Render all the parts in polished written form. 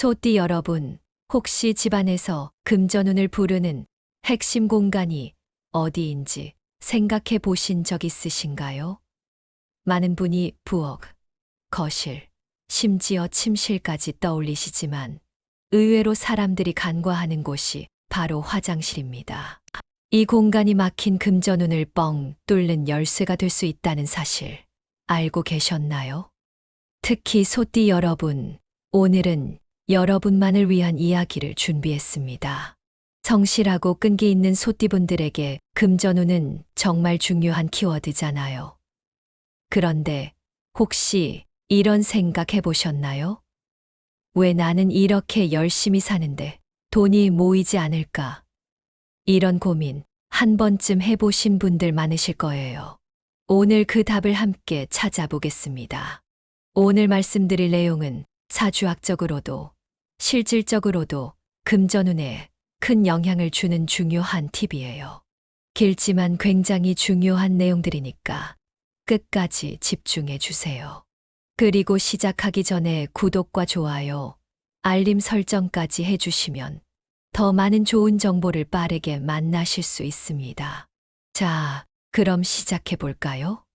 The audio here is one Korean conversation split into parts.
소띠 여러분, 혹시 집안에서 금전운을 부르는 핵심 공간이 어디인지 생각해 보신 적 있으신가요? 많은 분이 부엌, 거실, 심지어 침실까지 떠올리시지만 의외로 사람들이 간과하는 곳이 바로 화장실입니다. 이 공간이 막힌 금전운을 뻥 뚫는 열쇠가 될 수 있다는 사실 알고 계셨나요? 특히 소띠 여러분, 오늘은 여러분만을 위한 이야기를 준비했습니다. 성실하고 끈기 있는 소띠분들에게 금전운은 정말 중요한 키워드잖아요. 그런데 혹시 이런 생각 해보셨나요? 왜 나는 이렇게 열심히 사는데 돈이 모이지 않을까? 이런 고민 한 번쯤 해보신 분들 많으실 거예요. 오늘 그 답을 함께 찾아보겠습니다. 오늘 말씀드릴 내용은 사주학적으로도 실질적으로도 금전운에 큰 영향을 주는 중요한 팁이에요. 길지만 굉장히 중요한 내용들이니까 끝까지 집중해 주세요. 그리고 시작하기 전에 구독과 좋아요, 알림 설정까지 해주시면 더 많은 좋은 정보를 빠르게 만나실 수 있습니다. 자, 그럼 시작해 볼까요?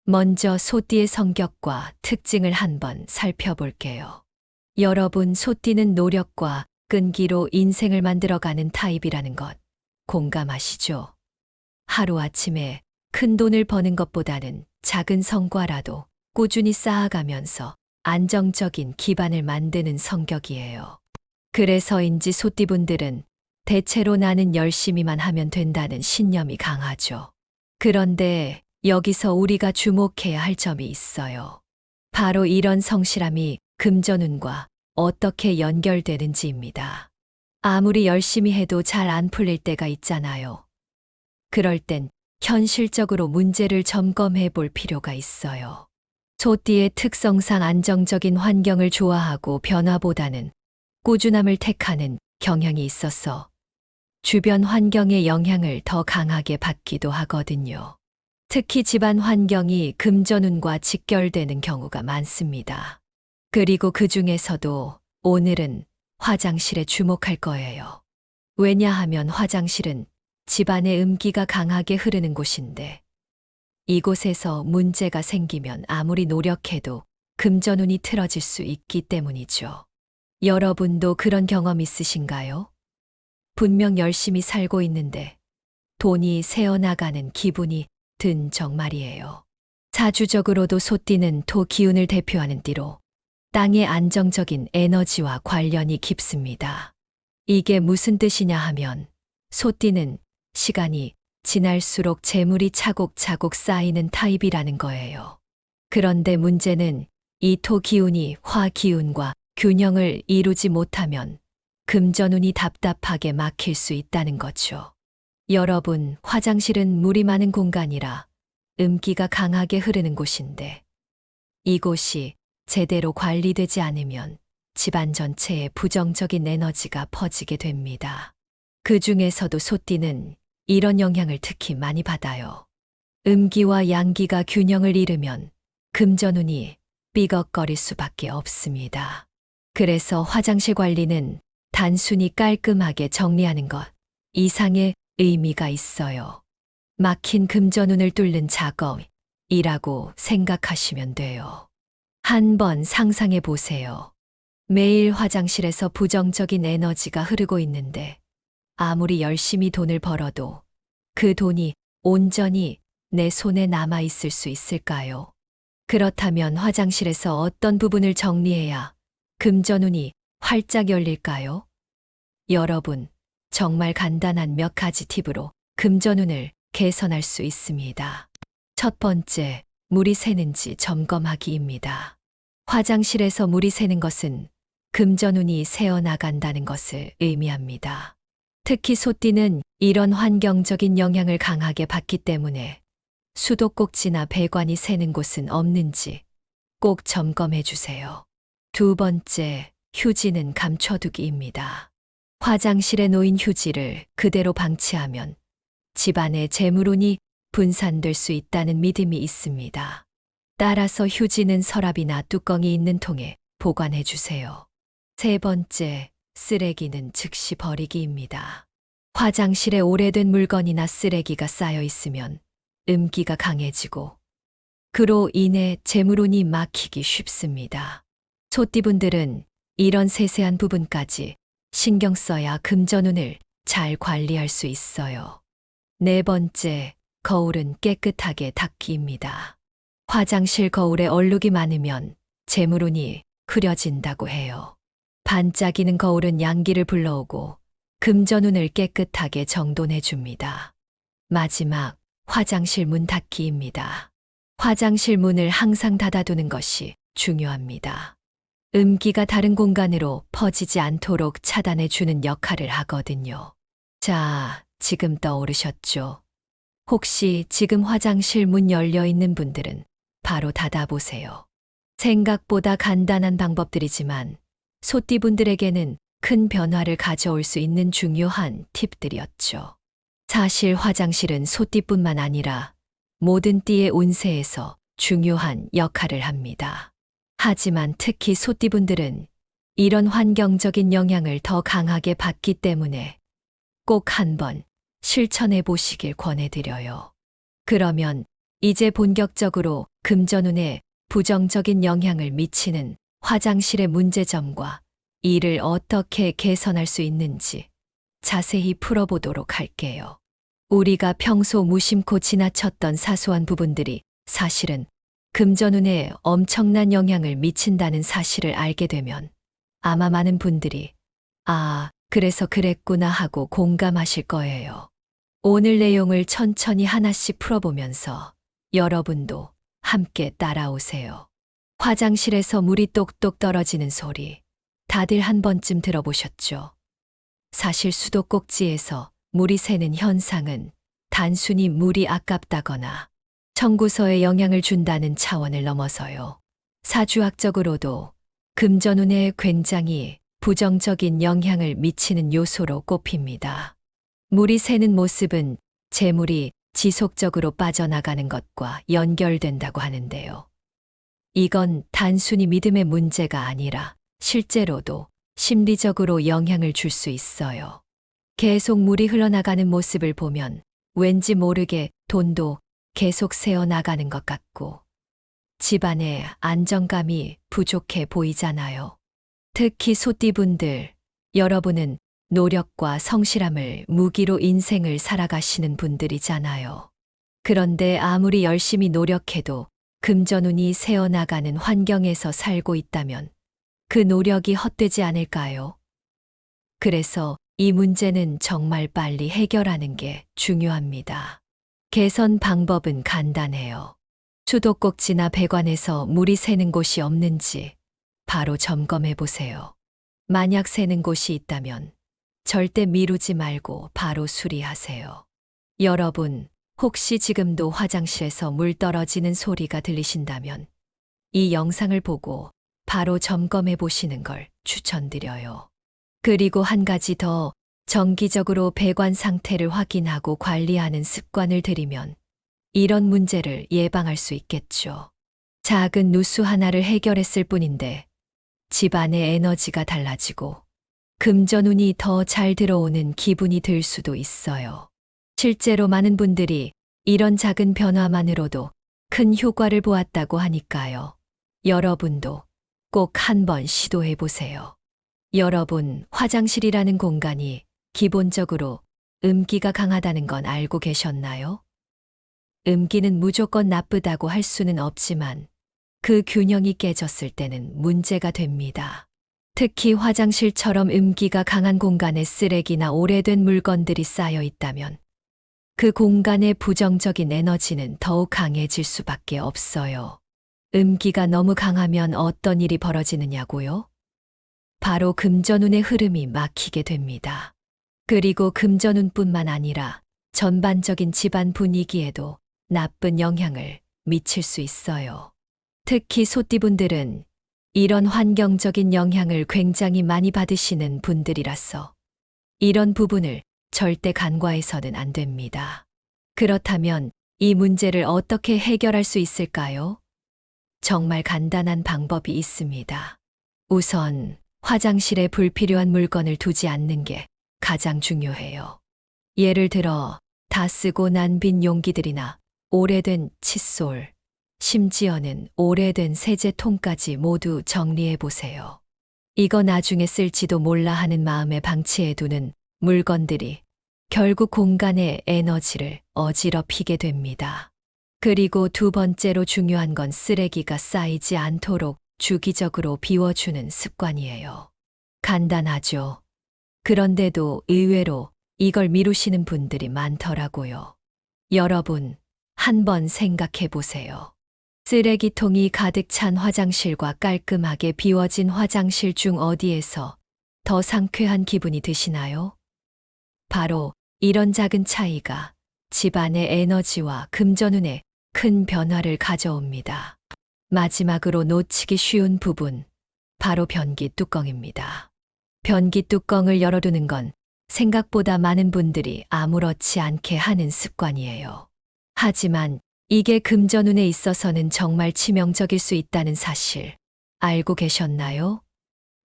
먼저 소띠의 성격과 특징을 한번 살펴볼게요. 여러분, 소띠는 노력과 끈기로 인생을 만들어가는 타입이라는 것 공감하시죠? 하루아침에 큰 돈을 버는 것보다는 작은 성과라도 꾸준히 쌓아가면서 안정적인 기반을 만드는 성격이에요. 그래서인지 소띠분들은 대체로 나는 열심히만 하면 된다는 신념이 강하죠. 그런데 여기서 우리가 주목해야 할 점이 있어요. 바로 이런 성실함이 금전운과 어떻게 연결되는지입니다. 아무리 열심히 해도 잘 안 풀릴 때가 있잖아요. 그럴 땐 현실적으로 문제를 점검해 볼 필요가 있어요. 소띠의 특성상 안정적인 환경을 좋아하고 변화보다는 꾸준함을 택하는 경향이 있어서 주변 환경의 영향을 더 강하게 받기도 하거든요. 특히 집안 환경이 금전운과 직결되는 경우가 많습니다. 그리고 그 중에서도 오늘은 화장실에 주목할 거예요. 왜냐하면 화장실은 집안의 음기가 강하게 흐르는 곳인데 이곳에서 문제가 생기면 아무리 노력해도 금전운이 틀어질 수 있기 때문이죠. 여러분도 그런 경험 있으신가요? 분명 열심히 살고 있는데 돈이 새어나가는 기분이 든 적 말이에요. 사주적으로도 소띠는 토 기운을 대표하는 띠로 땅의 안정적인 에너지와 관련이 깊습니다. 이게 무슨 뜻이냐 하면 소띠는 시간이 지날수록 재물이 차곡차곡 쌓이는 타입이라는 거예요. 그런데 문제는 이 토 기운이 화 기운과 균형을 이루지 못하면 금전운이 답답하게 막힐 수 있다는 거죠. 여러분, 화장실은 물이 많은 공간이라 음기가 강하게 흐르는 곳인데 이곳이 제대로 관리되지 않으면 집안 전체에 부정적인 에너지가 퍼지게 됩니다. 그 중에서도 소띠는 이런 영향을 특히 많이 받아요. 음기와 양기가 균형을 잃으면 금전운이 삐걱거릴 수밖에 없습니다. 그래서 화장실 관리는 단순히 깔끔하게 정리하는 것 이상의 의미가 있어요. 막힌 금전운을 뚫는 작업이라고 생각하시면 돼요. 한번 상상해 보세요. 매일 화장실에서 부정적인 에너지가 흐르고 있는데 아무리 열심히 돈을 벌어도 그 돈이 온전히 내 손에 남아 있을 수 있을까요? 그렇다면 화장실에서 어떤 부분을 정리해야 금전운이 활짝 열릴까요? 여러분, 정말 간단한 몇 가지 팁으로 금전운을 개선할 수 있습니다. 첫 번째, 물이 새는지 점검하기입니다. 화장실에서 물이 새는 것은 금전운이 새어나간다는 것을 의미합니다. 특히 소띠는 이런 환경적인 영향을 강하게 받기 때문에 수도꼭지나 배관이 새는 곳은 없는지 꼭 점검해 주세요. 두 번째, 휴지는 감춰두기입니다. 화장실에 놓인 휴지를 그대로 방치하면 집안에 재물운이 분산될 수 있다는 믿음이 있습니다. 따라서 휴지는 서랍이나 뚜껑이 있는 통에 보관해 주세요. 세 번째, 쓰레기는 즉시 버리기입니다. 화장실에 오래된 물건이나 쓰레기가 쌓여 있으면 음기가 강해지고 그로 인해 재물운이 막히기 쉽습니다. 소띠분들은 이런 세세한 부분까지 신경 써야 금전운을 잘 관리할 수 있어요. 네 번째, 거울은 깨끗하게 닦기입니다. 화장실 거울에 얼룩이 많으면 재물운이 흐려진다고 해요. 반짝이는 거울은 양기를 불러오고 금전운을 깨끗하게 정돈해 줍니다. 마지막, 화장실 문 닫기입니다. 화장실 문을 항상 닫아두는 것이 중요합니다. 음기가 다른 공간으로 퍼지지 않도록 차단해 주는 역할을 하거든요. 자, 지금 떠오르셨죠? 혹시 지금 화장실 문 열려 있는 분들은 바로 닫아보세요. 생각보다 간단한 방법들이지만 소띠분들에게는 큰 변화를 가져올 수 있는 중요한 팁들이었죠. 사실 화장실은 소띠뿐만 아니라 모든 띠의 운세에서 중요한 역할을 합니다. 하지만 특히 소띠분들은 이런 환경적인 영향을 더 강하게 받기 때문에 꼭 한번 실천해 보시길 권해드려요. 그러면 이제 본격적으로 금전운에 부정적인 영향을 미치는 화장실의 문제점과 이를 어떻게 개선할 수 있는지 자세히 풀어보도록 할게요. 우리가 평소 무심코 지나쳤던 사소한 부분들이 사실은 금전운에 엄청난 영향을 미친다는 사실을 알게 되면 아마 많은 분들이 아, 그래서 그랬구나 하고 공감하실 거예요. 오늘 내용을 천천히 하나씩 풀어보면서 여러분도 함께 따라오세요. 화장실에서 물이 똑똑 떨어지는 소리, 다들 한 번쯤 들어보셨죠? 사실 수도꼭지에서 물이 새는 현상은 단순히 물이 아깝다거나 청구서에 영향을 준다는 차원을 넘어서요. 사주학적으로도 금전운에 굉장히 부정적인 영향을 미치는 요소로 꼽힙니다. 물이 새는 모습은 재물이 지속적으로 빠져나가는 것과 연결된다고 하는데요. 이건 단순히 믿음의 문제가 아니라 실제로도 심리적으로 영향을 줄 수 있어요. 계속 물이 흘러나가는 모습을 보면 왠지 모르게 돈도 계속 새어나가는 것 같고 집안의 안정감이 부족해 보이잖아요. 특히 소띠분들, 여러분은 노력과 성실함을 무기로 인생을 살아가시는 분들이잖아요. 그런데 아무리 열심히 노력해도 금전운이 새어나가는 환경에서 살고 있다면 그 노력이 헛되지 않을까요? 그래서 이 문제는 정말 빨리 해결하는 게 중요합니다. 개선 방법은 간단해요. 수도꼭지나 배관에서 물이 새는 곳이 없는지 바로 점검해 보세요. 만약 새는 곳이 있다면 절대 미루지 말고 바로 수리하세요. 여러분, 혹시 지금도 화장실에서 물 떨어지는 소리가 들리신다면 이 영상을 보고 바로 점검해 보시는 걸 추천드려요. 그리고 한 가지 더, 정기적으로 배관 상태를 확인하고 관리하는 습관을 들이면 이런 문제를 예방할 수 있겠죠. 작은 누수 하나를 해결했을 뿐인데 집안의 에너지가 달라지고 금전운이 더 잘 들어오는 기분이 들 수도 있어요. 실제로 많은 분들이 이런 작은 변화만으로도 큰 효과를 보았다고 하니까요. 여러분도 꼭 한번 시도해 보세요. 여러분, 화장실이라는 공간이 기본적으로 음기가 강하다는 건 알고 계셨나요? 음기는 무조건 나쁘다고 할 수는 없지만 그 균형이 깨졌을 때는 문제가 됩니다. 특히 화장실처럼 음기가 강한 공간에 쓰레기나 오래된 물건들이 쌓여 있다면 그 공간의 부정적인 에너지는 더욱 강해질 수밖에 없어요. 음기가 너무 강하면 어떤 일이 벌어지느냐고요? 바로 금전운의 흐름이 막히게 됩니다. 그리고 금전운뿐만 아니라 전반적인 집안 분위기에도 나쁜 영향을 미칠 수 있어요. 특히 소띠분들은 이런 환경적인 영향을 굉장히 많이 받으시는 분들이라서 이런 부분을 절대 간과해서는 안 됩니다. 그렇다면 이 문제를 어떻게 해결할 수 있을까요? 정말 간단한 방법이 있습니다. 우선 화장실에 불필요한 물건을 두지 않는 게 가장 중요해요. 예를 들어 다 쓰고 난 빈 용기들이나 오래된 칫솔, 심지어는 오래된 세제통까지 모두 정리해 보세요. 이거 나중에 쓸지도 몰라 하는 마음에 방치해 두는 물건들이 결국 공간의 에너지를 어지럽히게 됩니다. 그리고 두 번째로 중요한 건 쓰레기가 쌓이지 않도록 주기적으로 비워주는 습관이에요. 간단하죠. 그런데도 의외로 이걸 미루시는 분들이 많더라고요. 여러분, 한번 생각해 보세요. 쓰레기통이 가득 찬 화장실과 깔끔하게 비워진 화장실 중 어디에서 더 상쾌한 기분이 드시나요? 바로 이런 작은 차이가 집안의 에너지와 금전운에 큰 변화를 가져옵니다. 마지막으로 놓치기 쉬운 부분, 바로 변기 뚜껑입니다. 변기 뚜껑을 열어두는 건 생각보다 많은 분들이 아무렇지 않게 하는 습관이에요. 하지만 이게 금전운에 있어서는 정말 치명적일 수 있다는 사실 알고 계셨나요?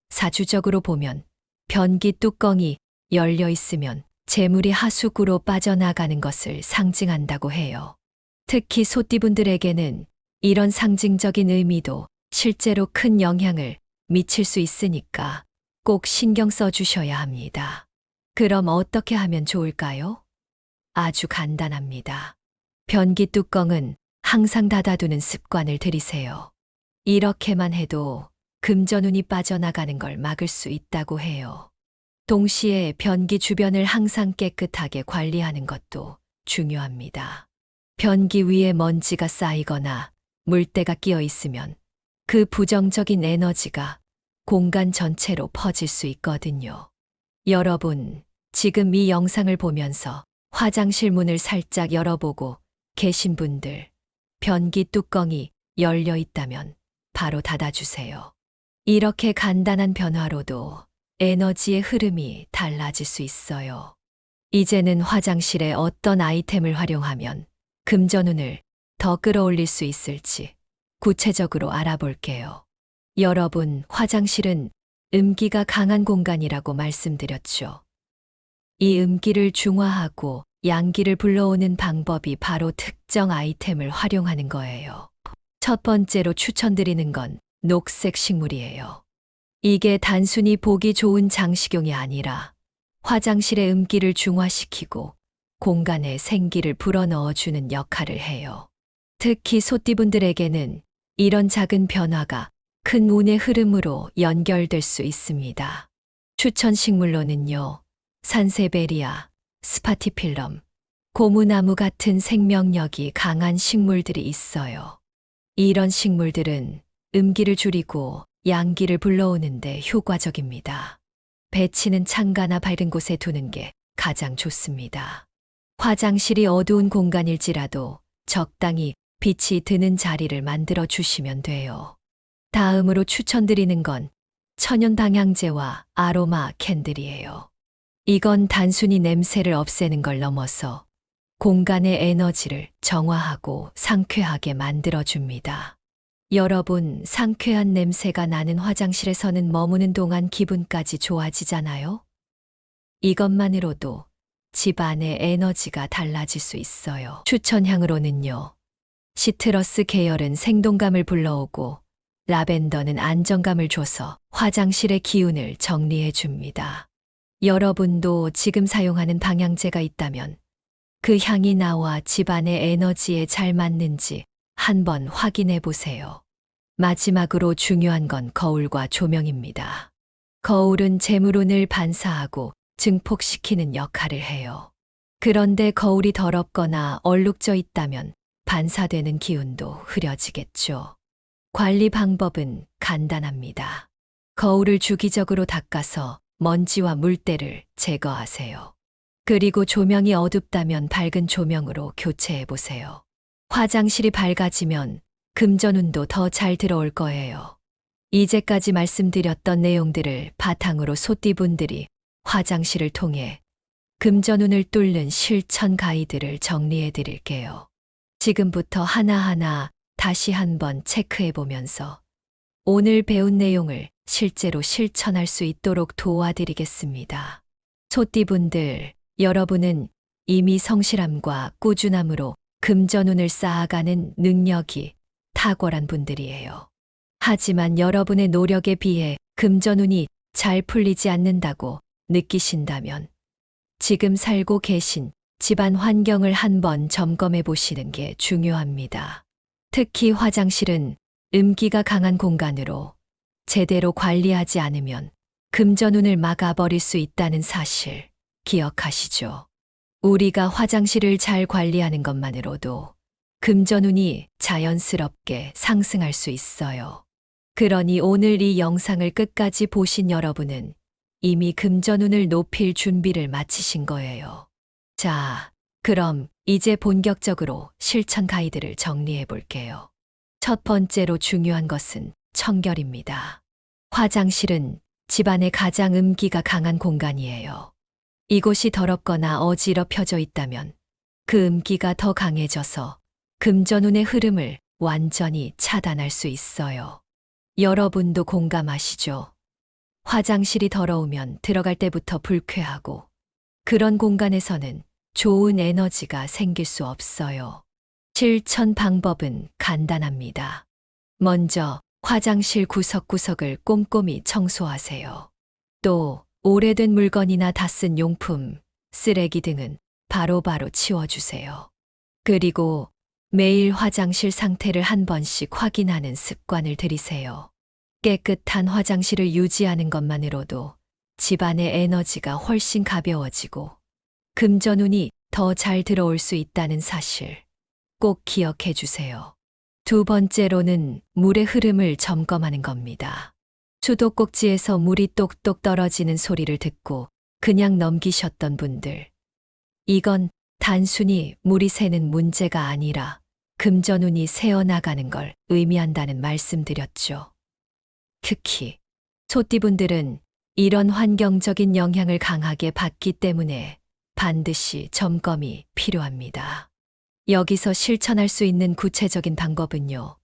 사주적으로 보면 변기 뚜껑이 열려 있으면 재물이 하수구로 빠져나가는 것을 상징한다고 해요. 특히 소띠분들에게는 이런 상징적인 의미도 실제로 큰 영향을 미칠 수 있으니까 꼭 신경 써 주셔야 합니다. 그럼 어떻게 하면 좋을까요? 아주 간단합니다. 변기 뚜껑은 항상 닫아두는 습관을 들이세요. 이렇게만 해도 금전운이 빠져나가는 걸 막을 수 있다고 해요. 동시에 변기 주변을 항상 깨끗하게 관리하는 것도 중요합니다. 변기 위에 먼지가 쌓이거나 물때가 끼어 있으면 그 부정적인 에너지가 공간 전체로 퍼질 수 있거든요. 여러분, 지금 이 영상을 보면서 화장실 문을 살짝 열어보고 계신 분들, 변기 뚜껑이 열려 있다면 바로 닫아주세요. 이렇게 간단한 변화로도 에너지의 흐름이 달라질 수 있어요. 이제는 화장실에 어떤 아이템을 활용하면 금전운을 더 끌어올릴 수 있을지 구체적으로 알아볼게요. 여러분, 화장실은 음기가 강한 공간이라고 말씀드렸죠. 이 음기를 중화하고 양기를 불러오는 방법이 바로 특정 아이템을 활용하는 거예요. 첫 번째로 추천드리는 건 녹색 식물이에요. 이게 단순히 보기 좋은 장식용이 아니라 화장실의 음기를 중화시키고 공간에 생기를 불어넣어주는 역할을 해요. 특히 소띠분들에게는 이런 작은 변화가 큰 운의 흐름으로 연결될 수 있습니다. 추천 식물로는요, 산세베리아, 스파티필럼, 고무나무 같은 생명력이 강한 식물들이 있어요. 이런 식물들은 음기를 줄이고 양기를 불러오는데 효과적입니다. 배치는 창가나 밝은 곳에 두는 게 가장 좋습니다. 화장실이 어두운 공간일지라도 적당히 빛이 드는 자리를 만들어 주시면 돼요. 다음으로 추천드리는 건 천연 방향제와 아로마 캔들이에요. 이건 단순히 냄새를 없애는 걸 넘어서 공간의 에너지를 정화하고 상쾌하게 만들어줍니다. 여러분, 상쾌한 냄새가 나는 화장실에서는 머무는 동안 기분까지 좋아지잖아요? 이것만으로도 집안의 에너지가 달라질 수 있어요. 추천향으로는요, 시트러스 계열은 생동감을 불러오고 라벤더는 안정감을 줘서 화장실의 기운을 정리해 줍니다. 여러분도 지금 사용하는 방향제가 있다면 그 향이 나와 집안의 에너지에 잘 맞는지 한번 확인해 보세요. 마지막으로 중요한 건 거울과 조명입니다. 거울은 재물운을 반사하고 증폭시키는 역할을 해요. 그런데 거울이 더럽거나 얼룩져 있다면 반사되는 기운도 흐려지겠죠. 관리 방법은 간단합니다. 거울을 주기적으로 닦아서 먼지와 물때를 제거하세요. 그리고 조명이 어둡다면 밝은 조명으로 교체해 보세요. 화장실이 밝아지면 금전운도 더 잘 들어올 거예요. 이제까지 말씀드렸던 내용들을 바탕으로 소띠분들이 화장실을 통해 금전운을 뚫는 실천 가이드를 정리해 드릴게요. 지금부터 하나하나 다시 한번 체크해 보면서 오늘 배운 내용을 실제로 실천할 수 있도록 도와드리겠습니다. 소띠분들, 여러분은 이미 성실함과 꾸준함으로 금전운을 쌓아가는 능력이 탁월한 분들이에요. 하지만 여러분의 노력에 비해 금전운이 잘 풀리지 않는다고 느끼신다면 지금 살고 계신 집안 환경을 한번 점검해 보시는 게 중요합니다. 특히 화장실은 음기가 강한 공간으로 제대로 관리하지 않으면 금전운을 막아버릴 수 있다는 사실 기억하시죠? 우리가 화장실을 잘 관리하는 것만으로도 금전운이 자연스럽게 상승할 수 있어요. 그러니 오늘 이 영상을 끝까지 보신 여러분은 이미 금전운을 높일 준비를 마치신 거예요. 자, 그럼 이제 본격적으로 실천 가이드를 정리해 볼게요. 첫 번째로 중요한 것은 청결입니다. 화장실은 집안의 가장 음기가 강한 공간이에요. 이곳이 더럽거나 어지럽혀져 있다면 그 음기가 더 강해져서 금전운의 흐름을 완전히 차단할 수 있어요. 여러분도 공감하시죠? 화장실이 더러우면 들어갈 때부터 불쾌하고 그런 공간에서는 좋은 에너지가 생길 수 없어요. 실천 방법은 간단합니다. 먼저 화장실 구석구석을 꼼꼼히 청소하세요. 또 오래된 물건이나 다 쓴 용품, 쓰레기 등은 바로바로 치워주세요. 그리고 매일 화장실 상태를 한 번씩 확인하는 습관을 들이세요. 깨끗한 화장실을 유지하는 것만으로도 집안의 에너지가 훨씬 가벼워지고 금전운이 더 잘 들어올 수 있다는 사실 꼭 기억해 주세요. 두 번째로는 물의 흐름을 점검하는 겁니다. 수도꼭지에서 물이 똑똑 떨어지는 소리를 듣고 그냥 넘기셨던 분들. 이건 단순히 물이 새는 문제가 아니라 금전운이 새어나가는 걸 의미한다는 말씀드렸죠. 특히 소띠분들은 이런 환경적인 영향을 강하게 받기 때문에 반드시 점검이 필요합니다. 여기서 실천할 수 있는 구체적인 방법은요.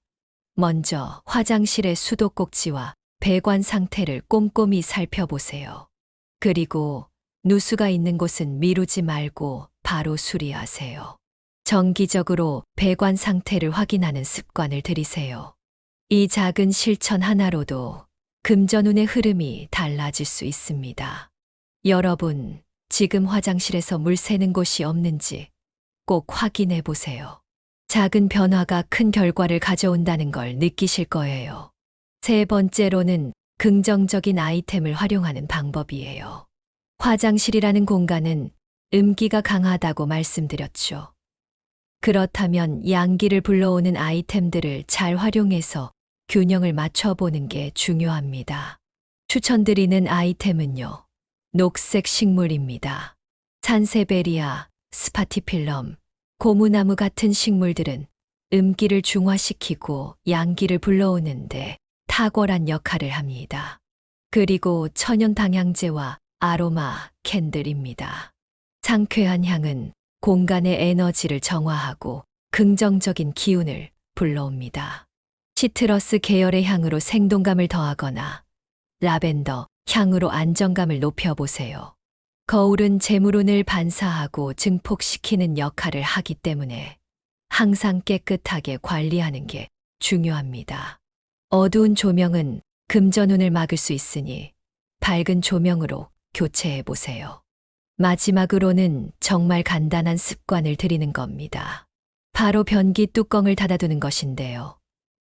먼저 화장실의 수도꼭지와 배관 상태를 꼼꼼히 살펴보세요. 그리고 누수가 있는 곳은 미루지 말고 바로 수리하세요. 정기적으로 배관 상태를 확인하는 습관을 들이세요. 이 작은 실천 하나로도 금전운의 흐름이 달라질 수 있습니다. 여러분, 지금 화장실에서 물 새는 곳이 없는지 꼭 확인해 보세요. 작은 변화가 큰 결과를 가져온다는 걸 느끼실 거예요. 세 번째로는 긍정적인 아이템을 활용하는 방법이에요. 화장실이라는 공간은 음기가 강하다고 말씀드렸죠. 그렇다면 양기를 불러오는 아이템들을 잘 활용해서 균형을 맞춰보는 게 중요합니다. 추천드리는 아이템은요. 녹색 식물입니다. 산세베리아, 스파티필럼, 고무나무 같은 식물들은 음기를 중화시키고 양기를 불러오는데 탁월한 역할을 합니다. 그리고 천연 방향제와 아로마 캔들입니다. 상쾌한 향은 공간의 에너지를 정화하고 긍정적인 기운을 불러옵니다. 시트러스 계열의 향으로 생동감을 더하거나 라벤더 향으로 안정감을 높여보세요. 거울은 재물운을 반사하고 증폭시키는 역할을 하기 때문에 항상 깨끗하게 관리하는 게 중요합니다. 어두운 조명은 금전운을 막을 수 있으니 밝은 조명으로 교체해 보세요. 마지막으로는 정말 간단한 습관을 들이는 겁니다. 바로 변기 뚜껑을 닫아두는 것인데요.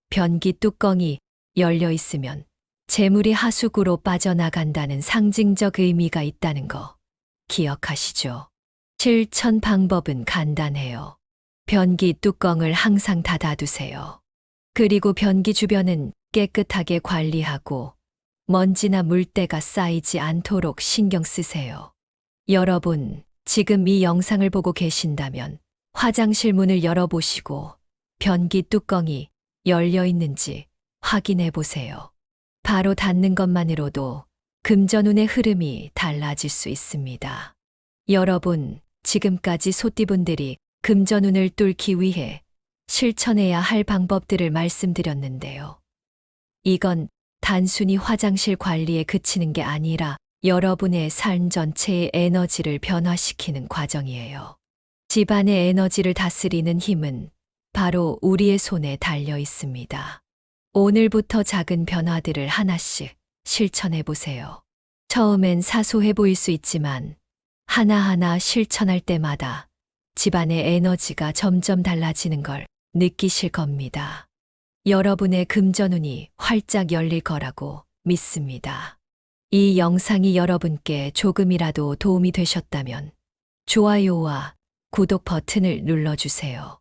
변기 뚜껑이 열려 있으면 재물이 하수구로 빠져나간다는 상징적 의미가 있다는 거 기억하시죠? 실천 방법은 간단해요. 변기 뚜껑을 항상 닫아두세요. 그리고 변기 주변은 깨끗하게 관리하고 먼지나 물때가 쌓이지 않도록 신경 쓰세요. 여러분, 지금 이 영상을 보고 계신다면 화장실 문을 열어보시고 변기 뚜껑이 열려 있는지 확인해 보세요. 바로 닫는 것만으로도 금전운의 흐름이 달라질 수 있습니다. 여러분, 지금까지 소띠분들이 금전운을 뚫기 위해 실천해야 할 방법들을 말씀드렸는데요. 이건 단순히 화장실 관리에 그치는 게 아니라 여러분의 삶 전체의 에너지를 변화시키는 과정이에요. 집안의 에너지를 다스리는 힘은 바로 우리의 손에 달려 있습니다. 오늘부터 작은 변화들을 하나씩 실천해 보세요. 처음엔 사소해 보일 수 있지만 하나하나 실천할 때마다 집안의 에너지가 점점 달라지는 걸 느끼실 겁니다. 여러분의 금전운이 활짝 열릴 거라고 믿습니다. 이 영상이 여러분께 조금이라도 도움이 되셨다면 좋아요와 구독 버튼을 눌러주세요.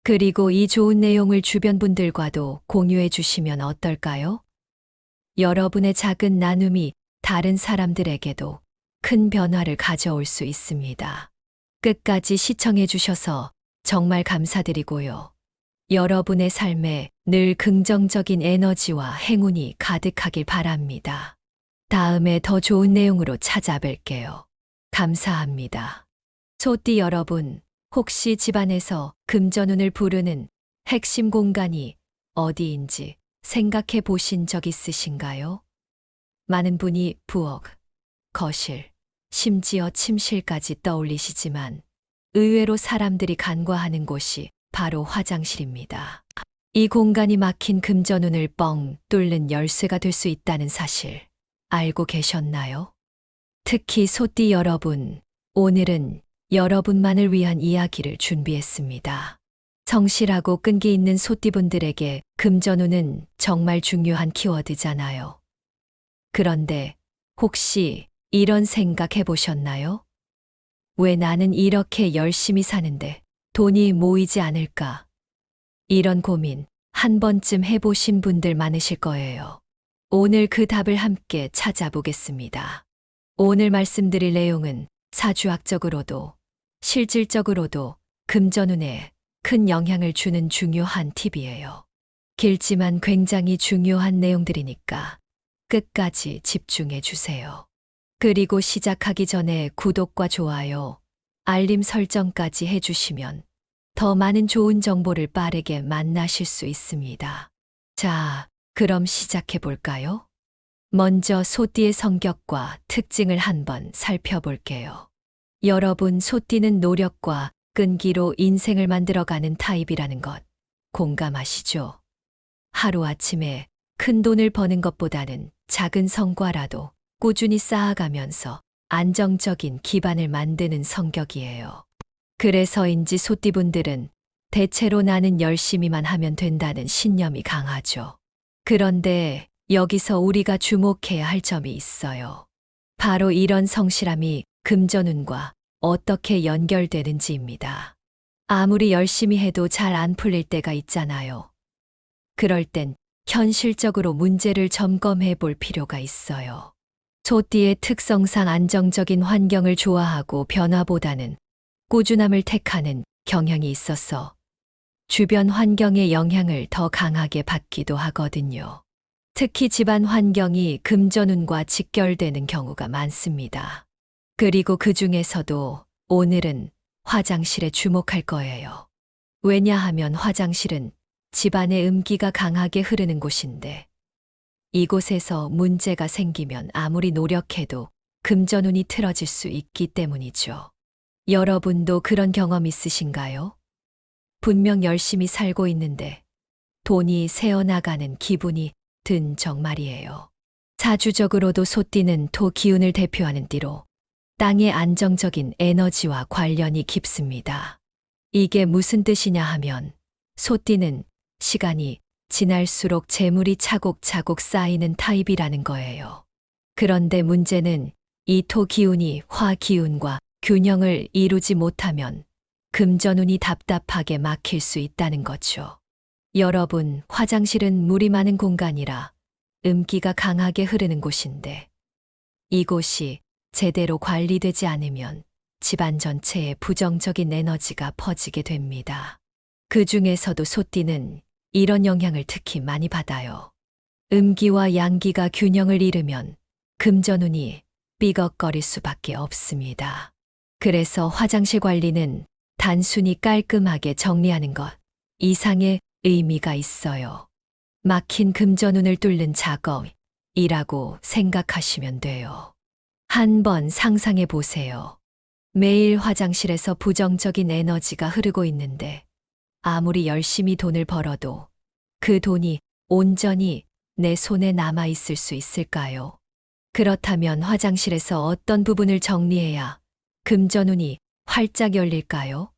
그리고 이 좋은 내용을 주변 분들과도 공유해 주시면 어떨까요? 여러분의 작은 나눔이 다른 사람들에게도 큰 변화를 가져올 수 있습니다. 끝까지 시청해 주셔서 정말 감사드리고요. 여러분의 삶에 늘 긍정적인 에너지와 행운이 가득하길 바랍니다. 다음에 더 좋은 내용으로 찾아뵐게요. 감사합니다. 소띠 여러분, 혹시 집안에서 금전운을 부르는 핵심 공간이 어디인지 생각해 보신 적 있으신가요? 많은 분이 부엌, 거실, 심지어 침실까지 떠올리시지만 의외로 사람들이 간과하는 곳이 바로 화장실입니다. 이 공간이 막힌 금전운을 뻥 뚫는 열쇠가 될 수 있다는 사실 알고 계셨나요? 특히 소띠 여러분, 오늘은 여러분만을 위한 이야기를 준비했습니다. 성실하고 끈기 있는 소띠분들에게 금전운은 정말 중요한 키워드잖아요. 그런데 혹시 이런 생각 해보셨나요? 왜 나는 이렇게 열심히 사는데 돈이 모이지 않을까? 이런 고민 한 번쯤 해보신 분들 많으실 거예요. 오늘 그 답을 함께 찾아보겠습니다. 오늘 말씀드릴 내용은 사주학적으로도 실질적으로도 금전운에 큰 영향을 주는 중요한 팁이에요. 길지만 굉장히 중요한 내용들이니까 끝까지 집중해 주세요. 그리고 시작하기 전에 구독과 좋아요, 알림 설정까지 해주시면 더 많은 좋은 정보를 빠르게 만나실 수 있습니다. 자, 그럼 시작해 볼까요? 먼저 소띠의 성격과 특징을 한번 살펴볼게요. 여러분, 소띠는 노력과 끈기로 인생을 만들어가는 타입이라는 것 공감하시죠? 하루아침에 큰 돈을 버는 것보다는 작은 성과라도 꾸준히 쌓아가면서 안정적인 기반을 만드는 성격이에요. 그래서인지 소띠분들은 대체로 나는 열심히만 하면 된다는 신념이 강하죠. 그런데 여기서 우리가 주목해야 할 점이 있어요. 바로 이런 성실함이 금전운과 어떻게 연결되는지입니다. 아무리 열심히 해도 잘 안 풀릴 때가 있잖아요. 그럴 땐 현실적으로 문제를 점검해 볼 필요가 있어요. 소띠의 특성상 안정적인 환경을 좋아하고 변화보다는 꾸준함을 택하는 경향이 있어서 주변 환경의 영향을 더 강하게 받기도 하거든요. 특히 집안 환경이 금전운과 직결되는 경우가 많습니다. 그리고 그 중에서도 오늘은 화장실에 주목할 거예요. 왜냐하면 화장실은 집안의 음기가 강하게 흐르는 곳인데 이곳에서 문제가 생기면 아무리 노력해도 금전운이 틀어질 수 있기 때문이죠. 여러분도 그런 경험 있으신가요? 분명 열심히 살고 있는데 돈이 새어나가는 기분이 든 적 말이에요. 사주적으로도 소띠는 토 기운을 대표하는 띠로 땅의 안정적인 에너지와 관련이 깊습니다. 이게 무슨 뜻이냐 하면 소띠는 시간이 지날수록 재물이 차곡차곡 쌓이는 타입이라는 거예요. 그런데 문제는 이 토 기운이 화 기운과 균형을 이루지 못하면 금전운이 답답하게 막힐 수 있다는 거죠. 여러분, 화장실은 물이 많은 공간이라 음기가 강하게 흐르는 곳인데 이곳이 제대로 관리되지 않으면 집안 전체에 부정적인 에너지가 퍼지게 됩니다. 그 중에서도 소띠는 이런 영향을 특히 많이 받아요. 음기와 양기가 균형을 잃으면 금전운이 삐걱거릴 수밖에 없습니다. 그래서 화장실 관리는 단순히 깔끔하게 정리하는 것 이상의 의미가 있어요. 막힌 금전운을 뚫는 작업이라고 생각하시면 돼요. 한번 상상해 보세요. 매일 화장실에서 부정적인 에너지가 흐르고 있는데 아무리 열심히 돈을 벌어도 그 돈이 온전히 내 손에 남아 있을 수 있을까요? 그렇다면 화장실에서 어떤 부분을 정리해야 금전운이 활짝 열릴까요?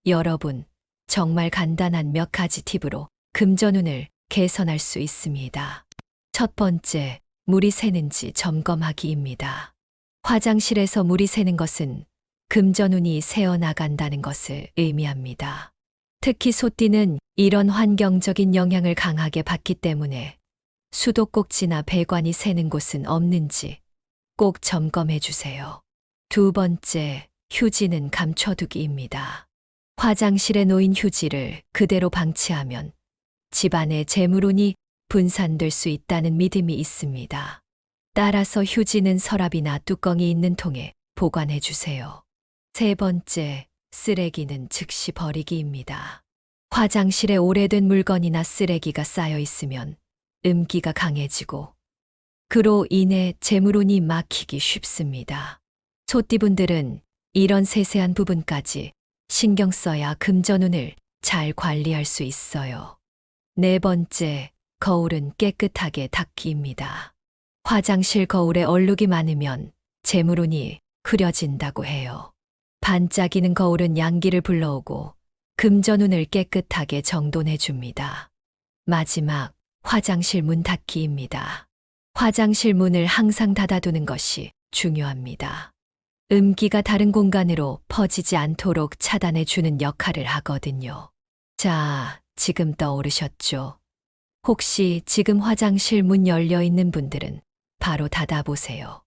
여러분, 정말 간단한 몇 가지 팁으로 금전운을 개선할 수 있습니다. 첫 번째, 물이 새는지 점검하기입니다. 화장실에서 물이 새는 것은 금전운이 새어나간다는 것을 의미합니다. 특히 소띠는 이런 환경적인 영향을 강하게 받기 때문에 수도꼭지나 배관이 새는 곳은 없는지 꼭 점검해 주세요. 두 번째, 휴지는 감춰두기입니다. 화장실에 놓인 휴지를 그대로 방치하면 집안의 재물운이 분산될 수 있다는 믿음이 있습니다. 따라서 휴지는 서랍이나 뚜껑이 있는 통에 보관해 주세요. 세 번째, 쓰레기는 즉시 버리기입니다. 화장실에 오래된 물건이나 쓰레기가 쌓여 있으면 음기가 강해지고 그로 인해 재물운이 막히기 쉽습니다. 소띠분들은 이런 세세한 부분까지 신경 써야 금전운을 잘 관리할 수 있어요. 네 번째, 거울은 깨끗하게 닦기입니다. 화장실 거울에 얼룩이 많으면 재물운이 흐려진다고 해요. 반짝이는 거울은 양기를 불러오고 금전운을 깨끗하게 정돈해 줍니다. 마지막, 화장실 문 닫기입니다. 화장실 문을 항상 닫아두는 것이 중요합니다. 음기가 다른 공간으로 퍼지지 않도록 차단해 주는 역할을 하거든요. 자, 지금 떠오르셨죠? 혹시 지금 화장실 문 열려 있는 분들은 바로 닫아보세요.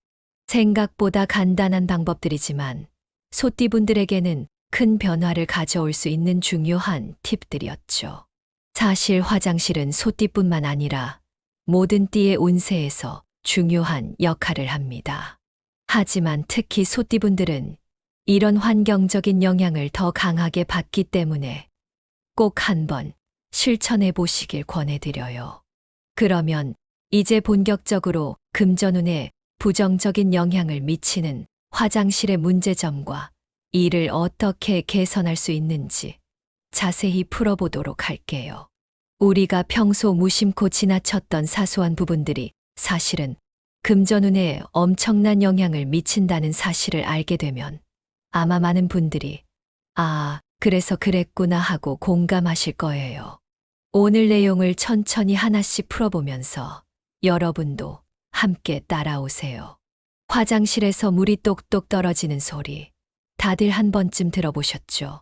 생각보다 간단한 방법들이지만 소띠분들에게는 큰 변화를 가져올 수 있는 중요한 팁들이었죠. 사실 화장실은 소띠뿐만 아니라 모든 띠의 운세에서 중요한 역할을 합니다. 하지만 특히 소띠분들은 이런 환경적인 영향을 더 강하게 받기 때문에 꼭 한번 실천해 보시길 권해드려요. 그러면 이제 본격적으로 금전운에 부정적인 영향을 미치는 화장실의 문제점과 이를 어떻게 개선할 수 있는지 자세히 풀어보도록 할게요. 우리가 평소 무심코 지나쳤던 사소한 부분들이 사실은 금전운에 엄청난 영향을 미친다는 사실을 알게 되면 아마 많은 분들이 아, 그래서 그랬구나 하고 공감하실 거예요. 오늘 내용을 천천히 하나씩 풀어보면서 여러분도 함께 따라오세요. 화장실에서 물이 똑똑 떨어지는 소리, 다들 한 번쯤 들어보셨죠?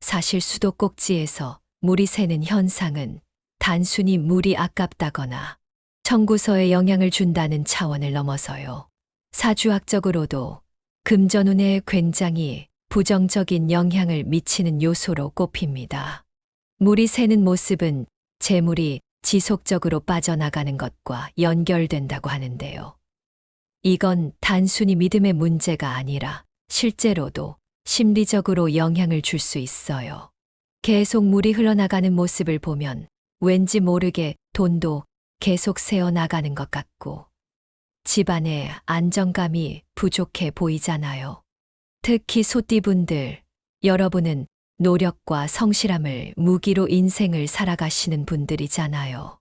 사실 수도꼭지에서 물이 새는 현상은 단순히 물이 아깝다거나 청구서에 영향을 준다는 차원을 넘어서요. 사주학적으로도 금전운에 굉장히 부정적인 영향을 미치는 요소로 꼽힙니다. 물이 새는 모습은 재물이 지속적으로 빠져나가는 것과 연결된다고 하는데요. 이건 단순히 믿음의 문제가 아니라 실제로도 심리적으로 영향을 줄 수 있어요. 계속 물이 흘러나가는 모습을 보면 왠지 모르게 돈도 계속 새어나가는 것 같고 집안의 안정감이 부족해 보이잖아요. 특히 소띠분들, 여러분은 노력과 성실함을 무기로 인생을 살아가시는 분들이잖아요.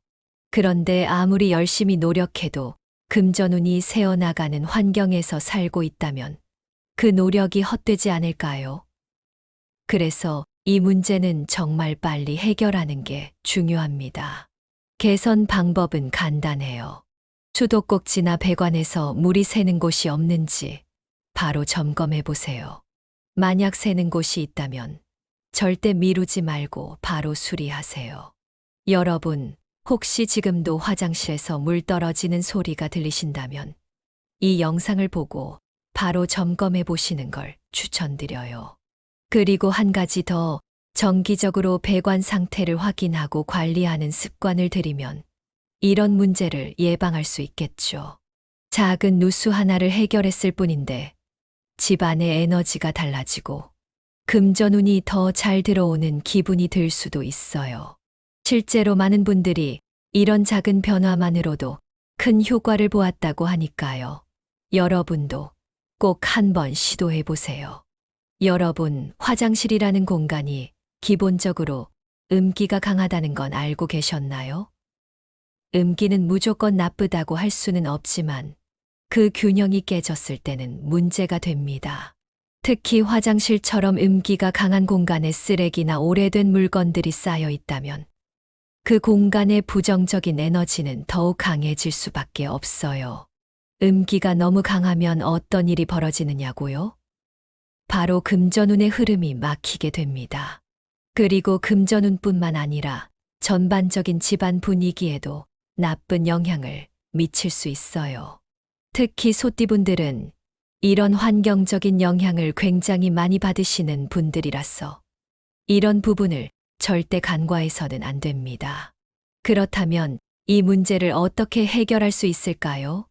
그런데 아무리 열심히 노력해도 금전운이 새어나가는 환경에서 살고 있다면 그 노력이 헛되지 않을까요? 그래서 이 문제는 정말 빨리 해결하는 게 중요합니다. 개선 방법은 간단해요. 수도꼭지나 배관에서 물이 새는 곳이 없는지 바로 점검해 보세요. 만약 새는 곳이 있다면 절대 미루지 말고 바로 수리하세요. 여러분, 혹시 지금도 화장실에서 물 떨어지는 소리가 들리신다면 이 영상을 보고 바로 점검해 보시는 걸 추천드려요. 그리고 한 가지 더, 정기적으로 배관 상태를 확인하고 관리하는 습관을 들이면 이런 문제를 예방할 수 있겠죠. 작은 누수 하나를 해결했을 뿐인데 집안의 에너지가 달라지고 금전운이 더 잘 들어오는 기분이 들 수도 있어요. 실제로 많은 분들이 이런 작은 변화만으로도 큰 효과를 보았다고 하니까요. 여러분도 꼭 한번 시도해 보세요. 여러분, 화장실이라는 공간이 기본적으로 음기가 강하다는 건 알고 계셨나요? 음기는 무조건 나쁘다고 할 수는 없지만 그 균형이 깨졌을 때는 문제가 됩니다. 특히 화장실처럼 음기가 강한 공간에 쓰레기나 오래된 물건들이 쌓여 있다면 그 공간의 부정적인 에너지는 더욱 강해질 수밖에 없어요. 음기가 너무 강하면 어떤 일이 벌어지느냐고요? 바로 금전운의 흐름이 막히게 됩니다. 그리고 금전운뿐만 아니라 전반적인 집안 분위기에도 나쁜 영향을 미칠 수 있어요. 특히 소띠분들은 이런 환경적인 영향을 굉장히 많이 받으시는 분들이라서 이런 부분을 절대 간과해서는 안 됩니다. 그렇다면 이 문제를 어떻게 해결할 수 있을까요?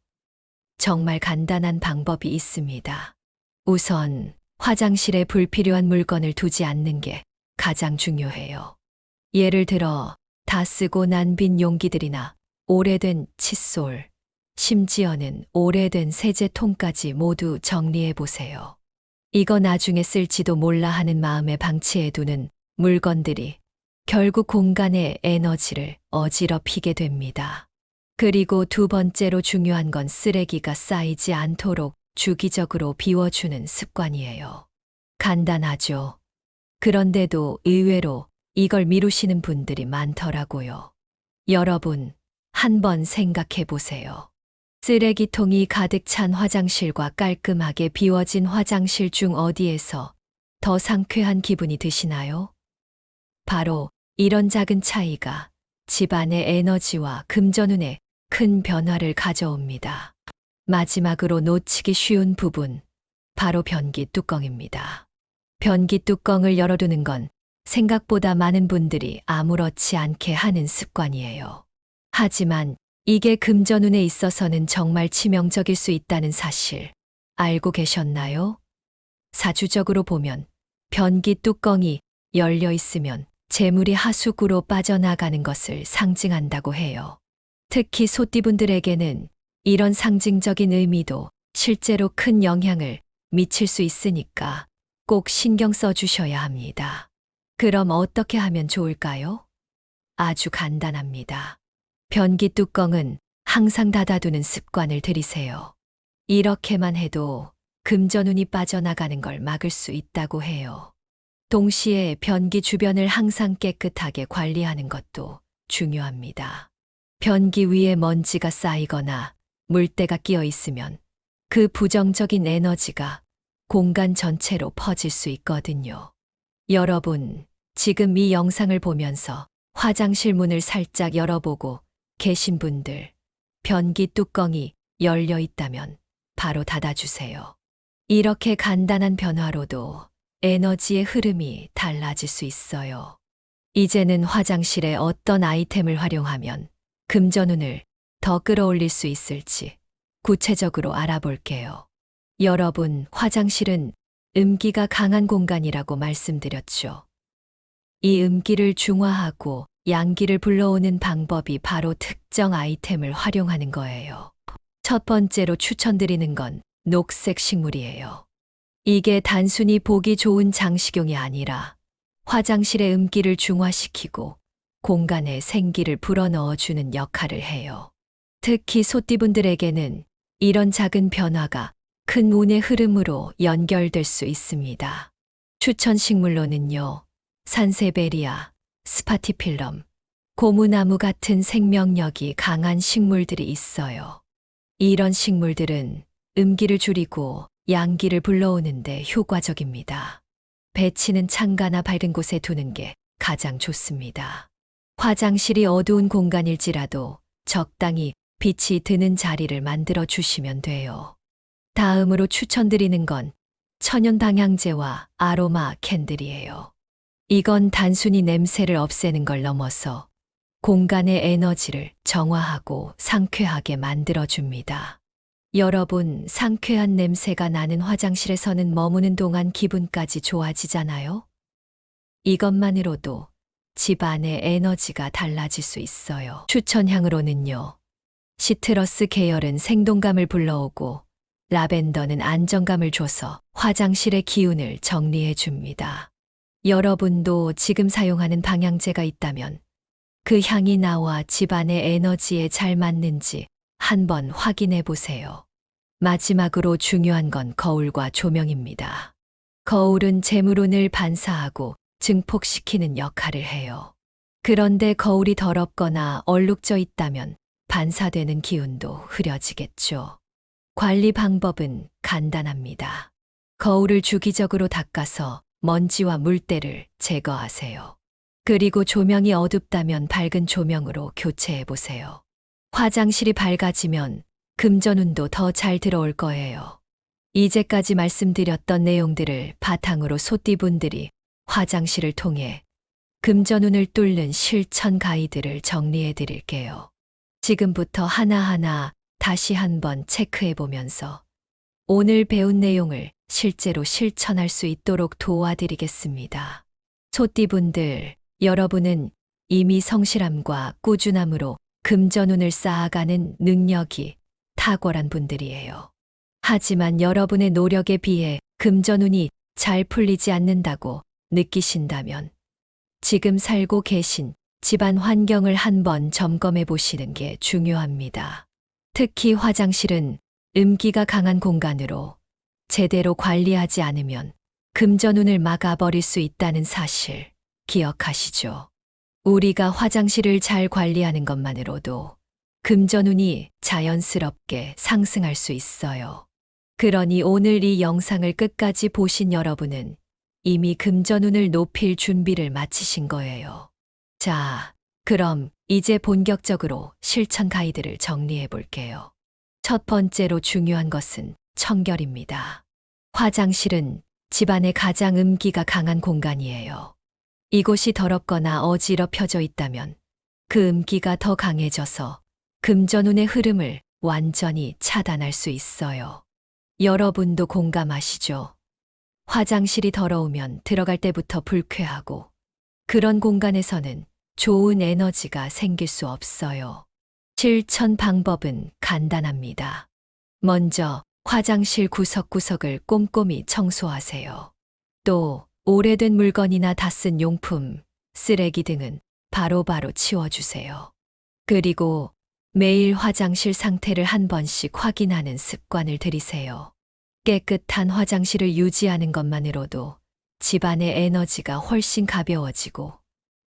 정말 간단한 방법이 있습니다. 우선 화장실에 불필요한 물건을 두지 않는 게 가장 중요해요. 예를 들어 다 쓰고 난 빈 용기들이나 오래된 칫솔, 심지어는 오래된 세제통까지 모두 정리해 보세요. 이거 나중에 쓸지도 몰라 하는 마음에 방치해 두는 물건들이 결국 공간의 에너지를 어지럽히게 됩니다. 그리고 두 번째로 중요한 건 쓰레기가 쌓이지 않도록 주기적으로 비워주는 습관이에요. 간단하죠. 그런데도 의외로 이걸 미루시는 분들이 많더라고요. 여러분, 한번 생각해 보세요. 쓰레기통이 가득 찬 화장실과 깔끔하게 비워진 화장실 중 어디에서 더 상쾌한 기분이 드시나요? 바로 이런 작은 차이가 집안의 에너지와 금전운에 큰 변화를 가져옵니다. 마지막으로 놓치기 쉬운 부분, 바로 변기 뚜껑입니다. 변기 뚜껑을 열어두는 건 생각보다 많은 분들이 아무렇지 않게 하는 습관이에요. 하지만 이게 금전운에 있어서는 정말 치명적일 수 있다는 사실 알고 계셨나요? 사주적으로 보면 변기 뚜껑이 열려 있으면 재물이 하수구로 빠져나가는 것을 상징한다고 해요. 특히 소띠분들에게는 이런 상징적인 의미도 실제로 큰 영향을 미칠 수 있으니까 꼭 신경 써 주셔야 합니다. 그럼 어떻게 하면 좋을까요? 아주 간단합니다. 변기 뚜껑은 항상 닫아두는 습관을 들이세요. 이렇게만 해도 금전운이 빠져나가는 걸 막을 수 있다고 해요. 동시에 변기 주변을 항상 깨끗하게 관리하는 것도 중요합니다. 변기 위에 먼지가 쌓이거나 물때가 끼어 있으면 그 부정적인 에너지가 공간 전체로 퍼질 수 있거든요. 여러분, 지금 이 영상을 보면서 화장실 문을 살짝 열어보고 계신 분들, 변기 뚜껑이 열려 있다면 바로 닫아주세요. 이렇게 간단한 변화로도 에너지의 흐름이 달라질 수 있어요. 이제는 화장실에 어떤 아이템을 활용하면 금전운을 더 끌어올릴 수 있을지 구체적으로 알아볼게요. 여러분, 화장실은 음기가 강한 공간이라고 말씀드렸죠. 이 음기를 중화하고 양기를 불러오는 방법이 바로 특정 아이템을 활용하는 거예요. 첫 번째로 추천드리는 건 녹색 식물이에요. 이게 단순히 보기 좋은 장식용이 아니라 화장실의 음기를 중화시키고 공간에 생기를 불어넣어주는 역할을 해요. 특히 소띠분들에게는 이런 작은 변화가 큰 운의 흐름으로 연결될 수 있습니다. 추천 식물로는요, 산세베리아, 스파티필럼, 고무나무 같은 생명력이 강한 식물들이 있어요. 이런 식물들은 음기를 줄이고 양기를 불러오는데 효과적입니다. 배치는 창가나 밝은 곳에 두는 게 가장 좋습니다. 화장실이 어두운 공간일지라도 적당히 빛이 드는 자리를 만들어 주시면 돼요. 다음으로 추천드리는 건 천연 방향제와 아로마 캔들이에요. 이건 단순히 냄새를 없애는 걸 넘어서 공간의 에너지를 정화하고 상쾌하게 만들어줍니다. 여러분, 상쾌한 냄새가 나는 화장실에서는 머무는 동안 기분까지 좋아지잖아요? 이것만으로도 집안의 에너지가 달라질 수 있어요. 추천향으로는요. 시트러스 계열은 생동감을 불러오고 라벤더는 안정감을 줘서 화장실의 기운을 정리해 줍니다. 여러분도 지금 사용하는 방향제가 있다면 그 향이 나와 집안의 에너지에 잘 맞는지 한번 확인해 보세요. 마지막으로 중요한 건 거울과 조명입니다. 거울은 재물운을 반사하고 증폭시키는 역할을 해요. 그런데 거울이 더럽거나 얼룩져 있다면 반사되는 기운도 흐려지겠죠. 관리 방법은 간단합니다. 거울을 주기적으로 닦아서 먼지와 물때를 제거하세요. 그리고 조명이 어둡다면 밝은 조명으로 교체해 보세요. 화장실이 밝아지면 금전운도 더 잘 들어올 거예요. 이제까지 말씀드렸던 내용들을 바탕으로 소띠분들이 화장실을 통해 금전운을 뚫는 실천 가이드를 정리해 드릴게요. 지금부터 하나하나 다시 한번 체크해 보면서 오늘 배운 내용을 실제로 실천할 수 있도록 도와드리겠습니다. 소띠분들, 여러분은 이미 성실함과 꾸준함으로 금전운을 쌓아가는 능력이 탁월한 분들이에요. 하지만 여러분의 노력에 비해 금전운이 잘 풀리지 않는다고 느끼신다면 지금 살고 계신 집안 환경을 한번 점검해 보시는 게 중요합니다. 특히 화장실은 음기가 강한 공간으로 제대로 관리하지 않으면 금전운을 막아버릴 수 있다는 사실 기억하시죠? 우리가 화장실을 잘 관리하는 것만으로도 금전운이 자연스럽게 상승할 수 있어요. 그러니 오늘 이 영상을 끝까지 보신 여러분은 이미 금전운을 높일 준비를 마치신 거예요. 자, 그럼 이제 본격적으로 실천 가이드를 정리해 볼게요. 첫 번째로 중요한 것은 청결입니다. 화장실은 집안의 가장 음기가 강한 공간이에요. 이곳이 더럽거나 어지럽혀져 있다면 그 음기가 더 강해져서 금전운의 흐름을 완전히 차단할 수 있어요. 여러분도 공감하시죠? 화장실이 더러우면 들어갈 때부터 불쾌하고 그런 공간에서는 좋은 에너지가 생길 수 없어요. 실천 방법은 간단합니다. 먼저 화장실 구석구석을 꼼꼼히 청소하세요. 또 오래된 물건이나 다 쓴 용품, 쓰레기 등은 바로바로 치워주세요. 그리고 매일 화장실 상태를 한 번씩 확인하는 습관을 들이세요. 깨끗한 화장실을 유지하는 것만으로도 집안의 에너지가 훨씬 가벼워지고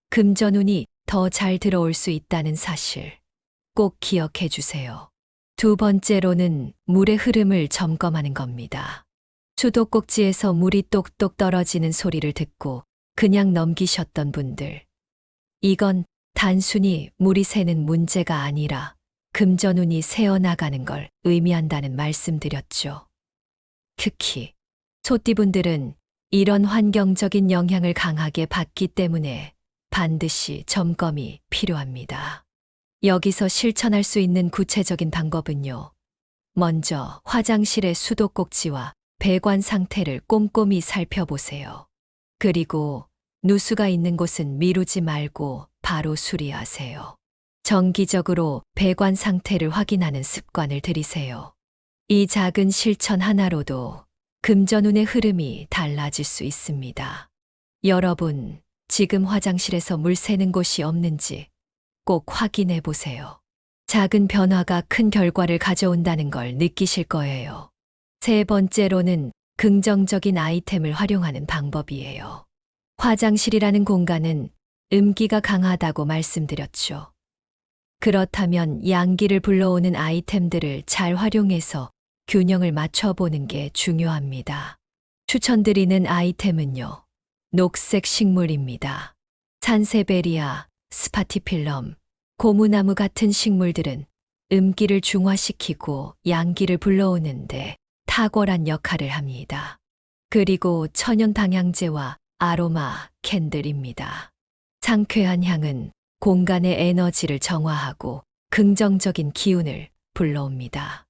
금전운이 더 잘 들어올 수 있다는 사실 꼭 기억해 주세요. 두 번째로는 물의 흐름을 점검하는 겁니다. 수도꼭지에서 물이 똑똑 떨어지는 소리를 듣고 그냥 넘기셨던 분들. 이건 단순히 물이 새는 문제가 아니라 금전운이 새어나가는 걸 의미한다는 말씀드렸죠. 특히 소띠분들은 이런 환경적인 영향을 강하게 받기 때문에 반드시 점검이 필요합니다. 여기서 실천할 수 있는 구체적인 방법은요. 먼저 화장실의 수도꼭지와 배관 상태를 꼼꼼히 살펴보세요. 그리고 누수가 있는 곳은 미루지 말고 바로 수리하세요. 정기적으로 배관 상태를 확인하는 습관을 들이세요. 이 작은 실천 하나로도 금전운의 흐름이 달라질 수 있습니다. 여러분, 지금 화장실에서 물 새는 곳이 없는지 꼭 확인해 보세요. 작은 변화가 큰 결과를 가져온다는 걸 느끼실 거예요. 세 번째로는 긍정적인 아이템을 활용하는 방법이에요. 화장실이라는 공간은 음기가 강하다고 말씀드렸죠. 그렇다면 양기를 불러오는 아이템들을 잘 활용해서 균형을 맞춰보는 게 중요합니다. 추천드리는 아이템은요. 녹색 식물입니다. 산세베리아, 스파티필럼, 고무나무 같은 식물들은 음기를 중화시키고 양기를 불러오는데 탁월한 역할을 합니다. 그리고 천연 방향제와 아로마 캔들입니다. 상쾌한 향은 공간의 에너지를 정화하고 긍정적인 기운을 불러옵니다.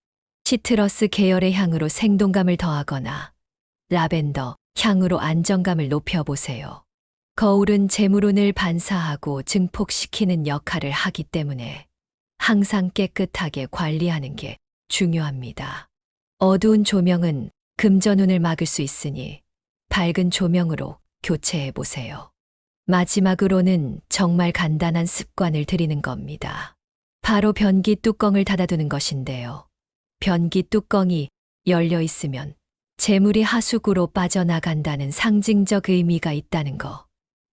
시트러스 계열의 향으로 생동감을 더하거나 라벤더 향으로 안정감을 높여보세요. 거울은 재물운을 반사하고 증폭시키는 역할을 하기 때문에 항상 깨끗하게 관리하는 게 중요합니다. 어두운 조명은 금전운을 막을 수 있으니 밝은 조명으로 교체해 보세요. 마지막으로는 정말 간단한 습관을 드리는 겁니다. 바로 변기 뚜껑을 닫아두는 것인데요. 변기 뚜껑이 열려 있으면 재물이 하수구로 빠져나간다는 상징적 의미가 있다는 거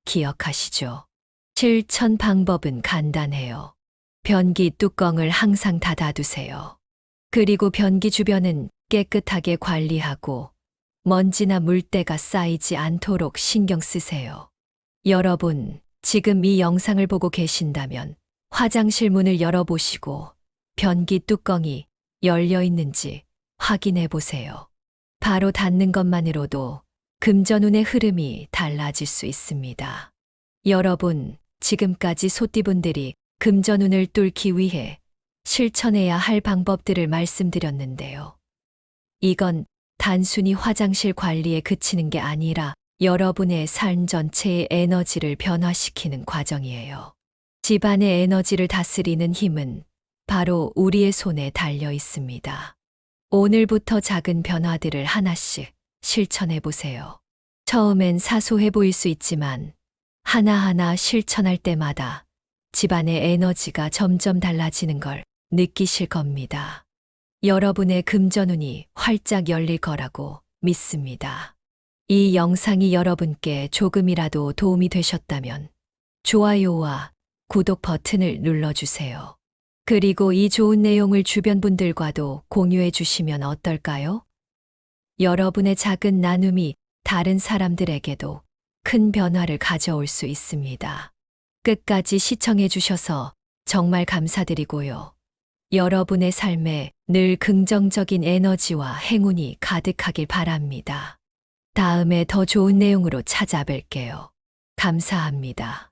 기억하시죠? 실천 방법은 간단해요. 변기 뚜껑을 항상 닫아두세요. 그리고 변기 주변은 깨끗하게 관리하고 먼지나 물때가 쌓이지 않도록 신경 쓰세요. 여러분, 지금 이 영상을 보고 계신다면 화장실 문을 열어보시고 변기 뚜껑이 열려 있는지 확인해 보세요. 바로 닫는 것만으로도 금전운의 흐름이 달라질 수 있습니다. 여러분, 지금까지 소띠분들이 금전운을 뚫기 위해 실천해야 할 방법들을 말씀드렸는데요. 이건 단순히 화장실 관리에 그치는 게 아니라 여러분의 삶 전체의 에너지를 변화시키는 과정이에요. 집안의 에너지를 다스리는 힘은 바로 우리의 손에 달려 있습니다. 오늘부터 작은 변화들을 하나씩 실천해 보세요. 처음엔 사소해 보일 수 있지만 하나하나 실천할 때마다 집안의 에너지가 점점 달라지는 걸 느끼실 겁니다. 여러분의 금전운이 활짝 열릴 거라고 믿습니다. 이 영상이 여러분께 조금이라도 도움이 되셨다면 좋아요와 구독 버튼을 눌러주세요. 그리고 이 좋은 내용을 주변 분들과도 공유해 주시면 어떨까요? 여러분의 작은 나눔이 다른 사람들에게도 큰 변화를 가져올 수 있습니다. 끝까지 시청해 주셔서 정말 감사드리고요. 여러분의 삶에 늘 긍정적인 에너지와 행운이 가득하길 바랍니다. 다음에 더 좋은 내용으로 찾아뵐게요. 감사합니다.